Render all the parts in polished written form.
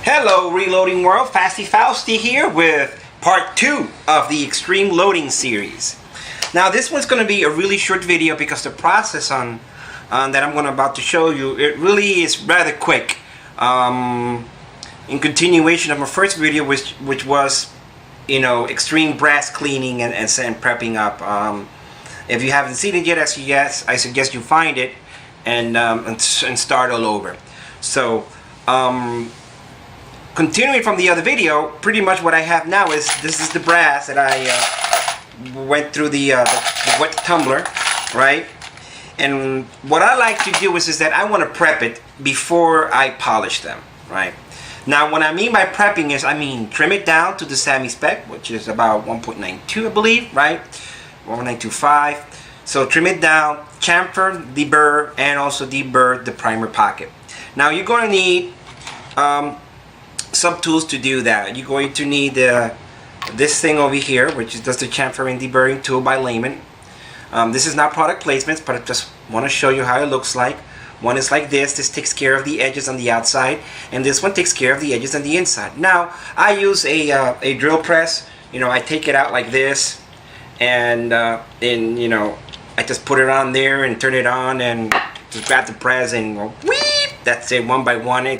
Hello Reloading World, Fasty Fausty here with part 2 of the Extreme Loading series. Now this one's going to be a really short video because the process on that I'm about to show you, it really is rather quick. In continuation of my first video, which was, extreme brass cleaning and prepping up. If you haven't seen it yet, I suggest you find it and start all over. So continuing from the other video, pretty much what I have now is this is the brass that I went through the wet tumbler, right? And what I like to do is that I want to prep it before I polish them, right? Now, what I mean by prepping is, trim it down to the semi spec, which is about 1.92, I believe, right? 1.925. So trim it down, chamfer, deburr, and also deburr the primer pocket. Now you're going to need some tools to do that. You're going to need this thing over here, which is just the chamfer and deburring tool by Layman. This is not product placements, but I just want to show you how it looks like. One is like this. This takes care of the edges on the outside, and this one takes care of the edges on the inside. Now I use a drill press. I take it out like this, and I just put it on there and turn it on and just grab the press and go, wheep. That's it, one by one.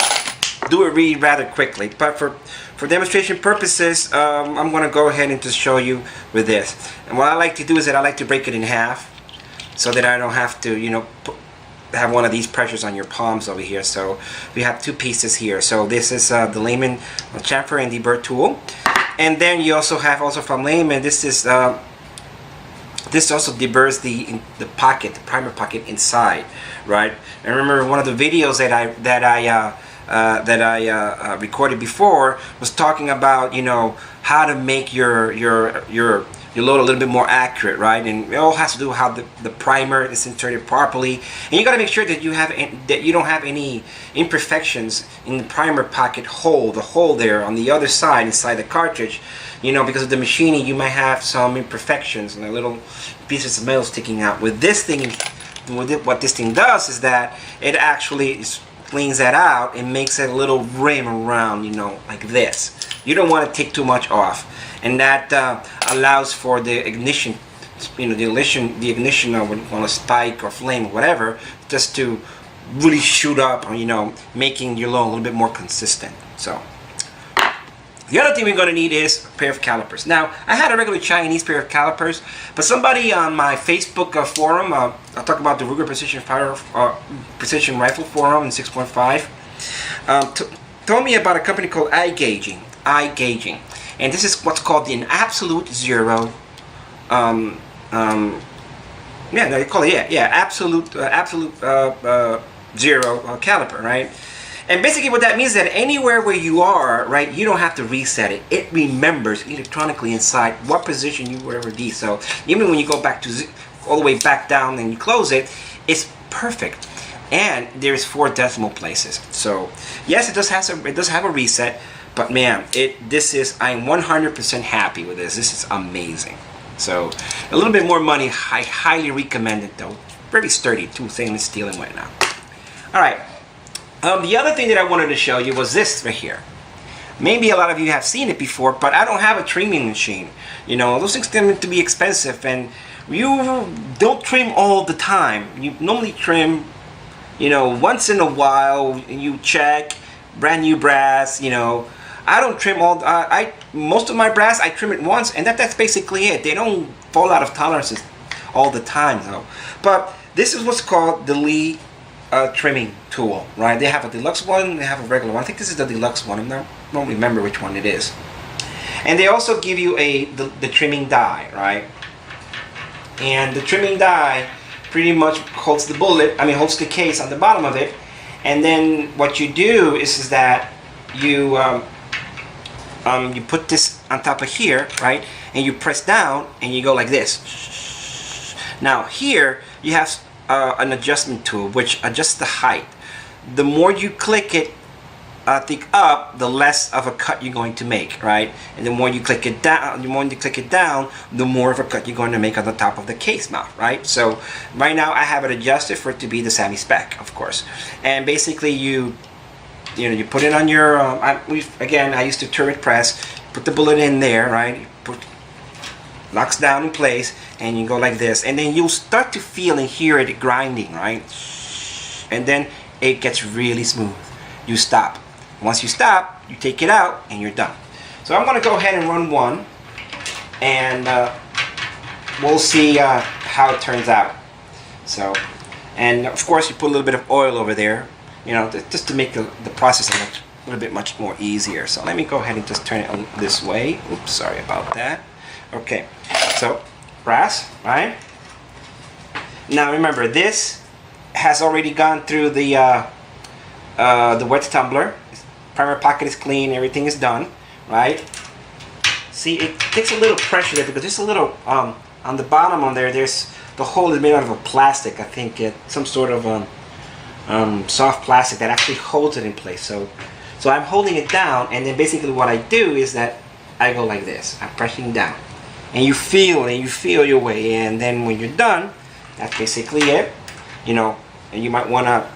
Do it really rather quickly, but for demonstration purposes, I'm going to go ahead and just show you with this. And what I like to do is that I like to break it in half so that I don't have to, have one of these pressures on your palms over here. So we have two pieces here. So this is the Layman chamfer and deburr tool, and then you also have from Layman, this is this also deburrs the pocket, the primer pocket inside, right? And remember, one of the videos that I recorded before was talking about how to make your load a little bit more accurate, right? And it all has to do with how the primer is inserted properly, and you got to make sure that you don't have any imperfections in the primer pocket hole, the hole there on the other side inside the cartridge. Because of the machining, you might have some imperfections and little pieces of metal sticking out. With this thing, what this thing does is that it actually cleans that out and makes a little rim around, like this. You don't want to take too much off, and that allows for the ignition, the ignition of on a spike or flame or whatever, just to really shoot up, making your load a little bit more consistent. So the other thing we're going to need is a pair of calipers. Now, I had a regular Chinese pair of calipers, but somebody on my Facebook forum, I talk about the Ruger Precision Rifle Forum in 6.5, told me about a company called Eye Gauging, and this is what's called an absolute zero. They call it absolute zero caliper, right? And basically what that means is that anywhere where you are, right, you don't have to reset it. It remembers electronically inside what position you were ever be. So even when you go back to all the way back down and you close it, it's perfect. And there's 4 decimal places. So yes, it does have a reset, but man, I'm 100% happy with this. This is amazing. So a little bit more money, I highly recommend it though. Very sturdy too, stainless steel and whatnot. All right. The other thing that I wanted to show you was this right here. Maybe a lot of you have seen it before, but I don't have a trimming machine. Those things tend to be expensive, and you don't trim all the time. You normally trim, once in a while. You check brand new brass. I don't trim most of my brass. I trim it once, and that's basically it. They don't fall out of tolerances all the time, though. But this is what's called the Lee trimming tool, right? They have a deluxe one, they have a regular one. I think this is the deluxe one. I don't remember which one it is. And they also give you the trimming die, right? And the trimming die pretty much holds holds the case on the bottom of it. And then what you do is that you you put this on top of here, right? And you press down and you go like this. Now here you have an adjustment tool which adjusts the height. The more you click it up, the less of a cut you're going to make, right? And the more you click it down, the more of a cut you're going to make on the top of the case mount, right? So right now I have it adjusted for it to be the semi spec, of course. And basically you you put it on your. Again, I used to turret press. Put the bullet in there, right? Locks down in place, and you go like this, and then you'll start to feel and hear it grinding, right? And then it gets really smooth. You stop. Once you stop, you take it out, and you're done. So I'm gonna go ahead and run one, and we'll see how it turns out. So, and of course, you put a little bit of oil over there, just to make the process a little bit much more easier. So let me go ahead and just turn it this way. Oops, sorry about that. Okay, so brass, right? Now remember, this has already gone through the wet tumbler. Primer pocket is clean, everything is done, right? See, it takes a little pressure there because there's a little on the bottom on there. There's the hole is made out of a plastic. I think some sort of soft plastic that actually holds it in place. So I'm holding it down, and then basically what I do is that I go like this. I'm pressing down. And you feel your way, and then when you're done, that's basically it. And you might want to,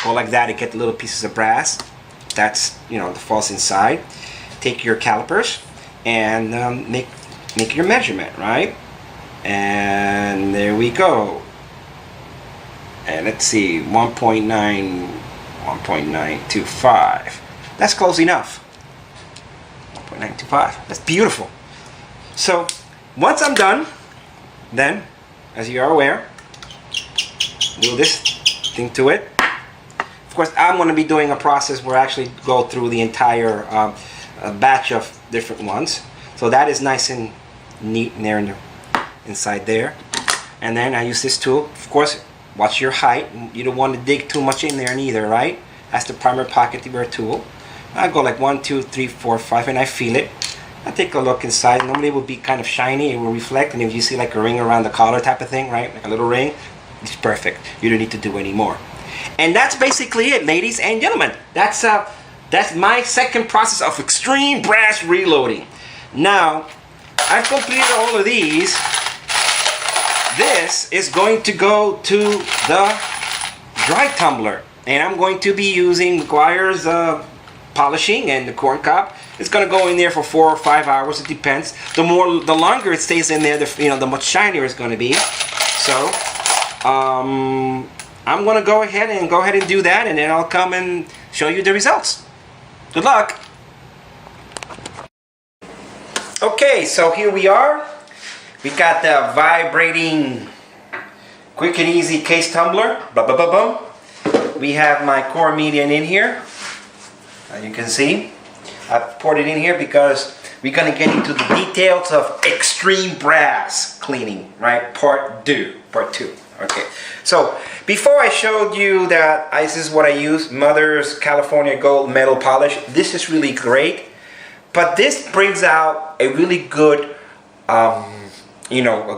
go like that to get the little pieces of brass. That's, the falls inside. Take your calipers and make your measurement, right? And there we go. And let's see, 1.925. That's close enough. 1.925. That's beautiful. So once I'm done, then, as you are aware, do this thing to it. Of course, I'm going to be doing a process where I actually go through the entire batch of different ones. So that is nice and neat in there inside there. And then I use this tool. Of course, watch your height. You don't want to dig too much in there neither, right? That's the primer pocket tool. I go like 1, 2, 3, 4, 5, and I feel it. I take a look inside. Normally it will be kind of shiny. It will reflect, and if you see like a ring around the collar type of thing, right, like a little ring, it's perfect. You don't need to do any more. And that's basically it, ladies and gentlemen. That's my second process of extreme brass reloading. Now, I've completed all of these. This is going to go to the dry tumbler, and I'm going to be using McGuire's polishing, and the corn cob. It's going to go in there for 4 or 5 hours. It depends. The longer it stays in there, the much shinier it's going to be. So, I'm going to go ahead and do that, and then I'll come and show you the results. Good luck. Okay, so here we are. We got the vibrating quick and easy case tumbler. We have my core median in here. As you can see, I poured it in here because we're going to get into the details of extreme brass cleaning, right? Part 2. Okay, so before I showed you that this is what I use, Mother's California Gold Metal Polish. This is really great, but this brings out a really good, a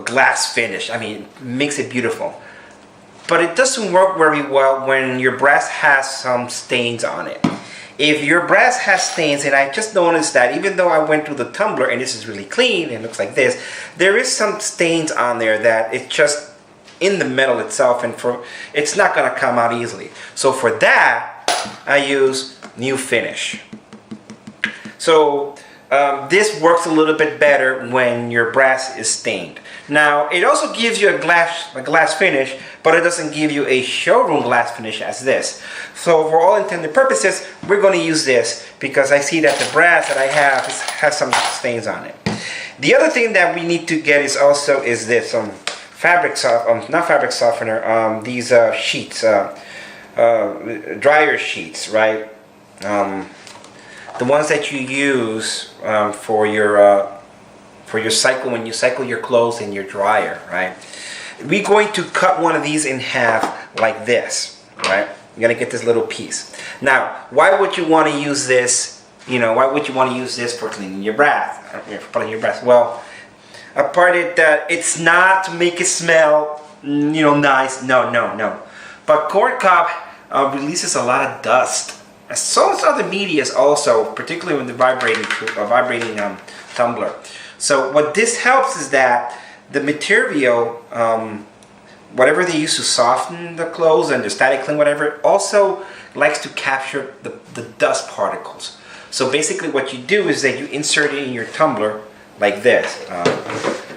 glass finish. I mean, it makes it beautiful. But it doesn't work very well when your brass has some stains on it. If your brass has stains, and I just noticed that even though I went through the tumbler and this is really clean and it looks like this, there is some stains on there that it's just in the metal itself, and it's not going to come out easily. So for that, I use New Finish. So this works a little bit better when your brass is stained. Now, it also gives you a glass finish, but it doesn't give you a showroom glass finish as this. So for all intended purposes, we're going to use this because I see that the brass that I have has some stains on it. The other thing that we need to get is this not fabric softener. These sheets, dryer sheets, right? The ones that you use for your cycle when you cycle your clothes in your dryer, right? We're going to cut one of these in half like this, right? You're gonna get this little piece. Now, why would you want to use this? Why would you want to use this for cleaning your brass? Well, apart it's not to make it smell, nice. No. But corn cob releases a lot of dust. So does other medias also, particularly with the vibrating tumbler. So what this helps is that the material, whatever they use to soften the clothes and the static cling, whatever, also likes to capture the dust particles. So basically what you do is that you insert it in your tumbler like this.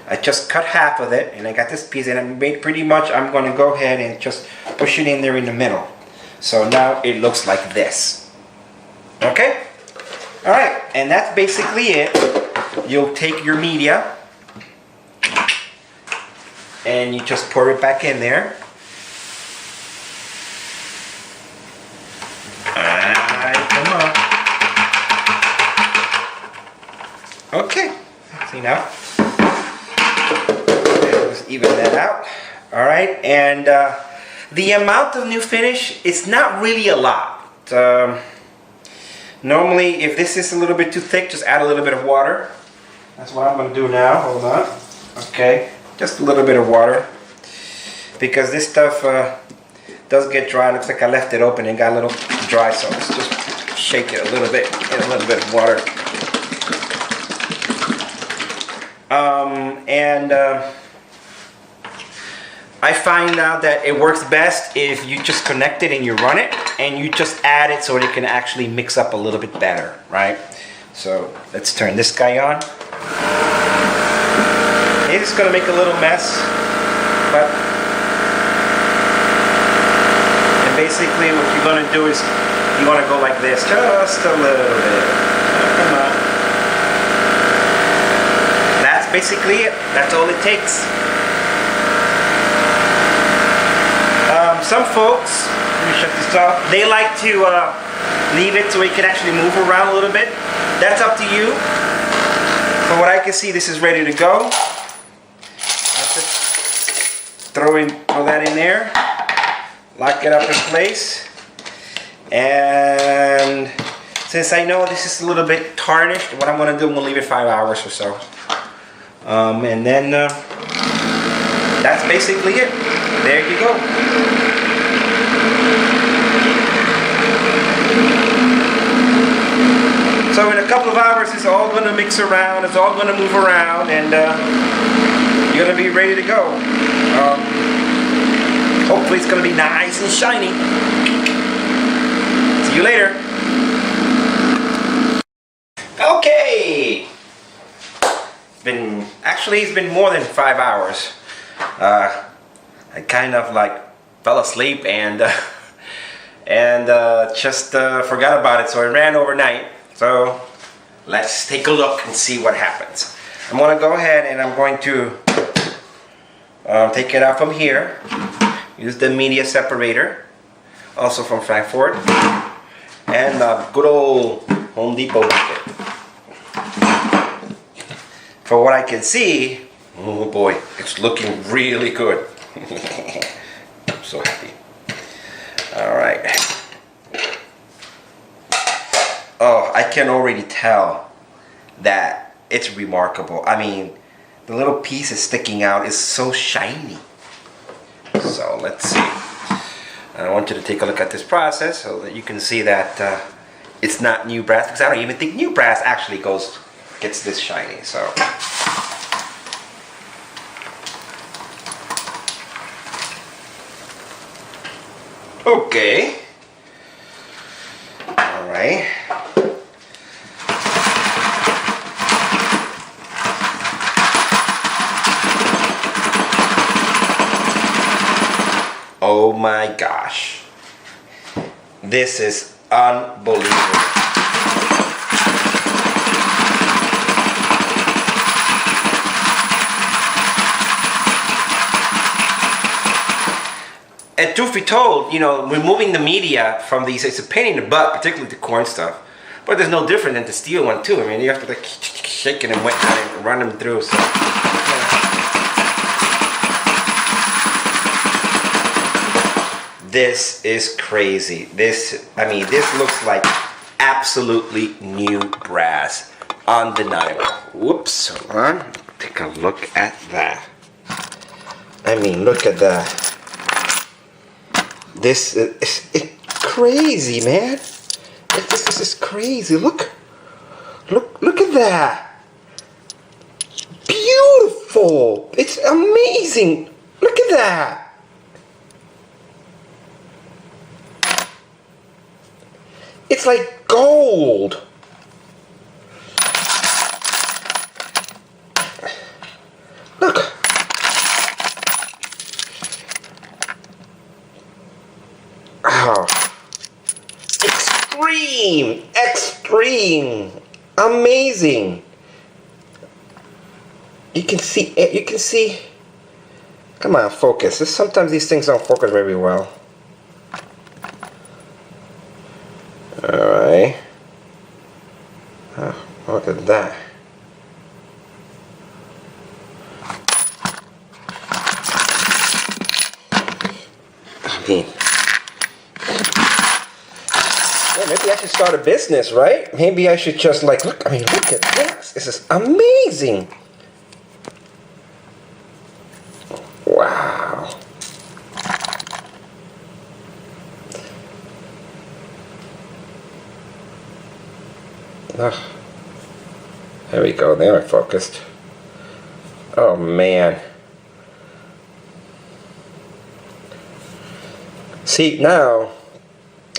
I just cut half of it, and I got this piece, and I made pretty much, I'm going to go ahead and just push it in there in the middle. So now it looks like this. Okay? Alright, and that's basically it. You'll take your media, and you just pour it back in there. Alright, come on. Okay, see now? Let's even that out. Alright, and the amount of new finish, it's not really a lot. Normally, if this is a little bit too thick, just add a little bit of water. That's what I'm going to do now. Hold on. Okay, just a little bit of water. Because this stuff does get dry. Looks like I left it open and got a little dry, so let's just shake it a little bit in a little bit of water. I find out that it works best if you just connect it and you run it, and you just add it so it can actually mix up a little bit better, right? So let's turn this guy on. It's gonna make a little mess, but and basically what you're gonna do is you wanna go like this, just a little bit. Come on. That's basically it. That's all it takes. Some folks, let me shut this off, they like to leave it so it can actually move around a little bit. That's up to you. From what I can see, this is ready to go. Throw that in there, lock it up in place, and since I know this is a little bit tarnished, what I'm going to do, I'm going to leave it 5 hours or so. And then that's basically it. There you go. So in a couple of hours, it's all going to mix around, it's all going to move around, and you're going to be ready to go. Hopefully it's going to be nice and shiny. See you later. Okay. It's been more than 5 hours. I kind of like fell asleep and just forgot about it, so I ran overnight. So let's take a look and see what happens. I'm going to go ahead and I'm going to take it out from here. Use the media separator, also from Frankfurt, and good old Home Depot bucket. For what I can see, oh boy, it's looking really good. I'm so happy. Alright. Oh, I can already tell that it's remarkable. I mean, the little piece is sticking out is so shiny. So let's see. I want you to take a look at this process so that you can see that it's not new brass, because I don't even think new brass actually gets this shiny. So okay. All right. Oh my gosh. This is unbelievable. And truth be told, you know, removing the media from these, it's a pain in the butt, particularly the corn stuff. But there's no different than the steel one too. I mean, you have to like shake it and run them through. So, this is crazy. This looks like absolutely new brass. Undeniable. Whoops, hold on. Take a look at that. I mean, look at that. This is crazy, man. This is crazy. Look at that. Beautiful. It's amazing. Look at that. It's like gold. Look. Oh. Extreme. Extreme. Amazing. You can see it. You can see. Come on, focus. Sometimes these things don't focus very well. Alright. Oh, look at that. I mean, yeah, maybe I should start a business, right? Maybe I should just like, look, I mean, look at this. This is amazing. Wow. There we go. There I focused. Oh man. See, now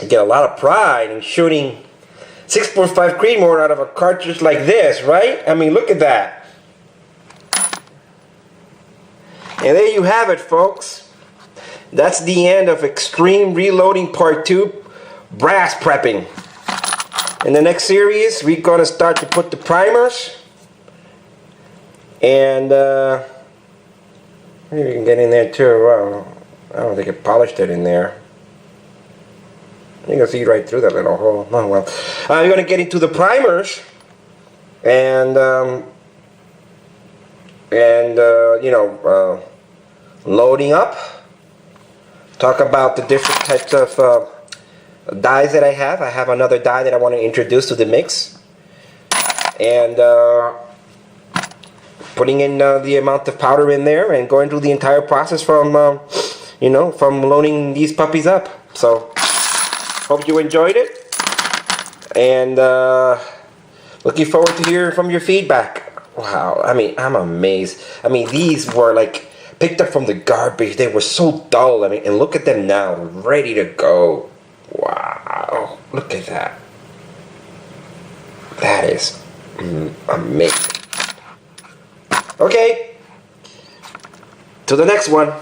I get a lot of pride in shooting 6.5 Creedmoor out of a cartridge like this, right? I mean, look at that. And there you have it, folks. That's the end of Extreme Reloading Part 2, brass prepping. In the next series, we're going to start to put the primers. And maybe we can get in there too. Well, I don't think I polished it in there. You can see right through that little hole. Oh well. We're going to get into the primers. And you know, loading up. Talk about the different types of dyes that I have. I have another dye that I want to introduce to the mix. And putting in the amount of powder in there and going through the entire process from, you know, from loading these puppies up. So, hope you enjoyed it. And looking forward to hearing from your feedback. Wow, I mean, I'm amazed. I mean, these were like picked up from the garbage. They were so dull. I mean, and look at them now, ready to go. Wow, look at that. That is amazing. Okay, to the next one.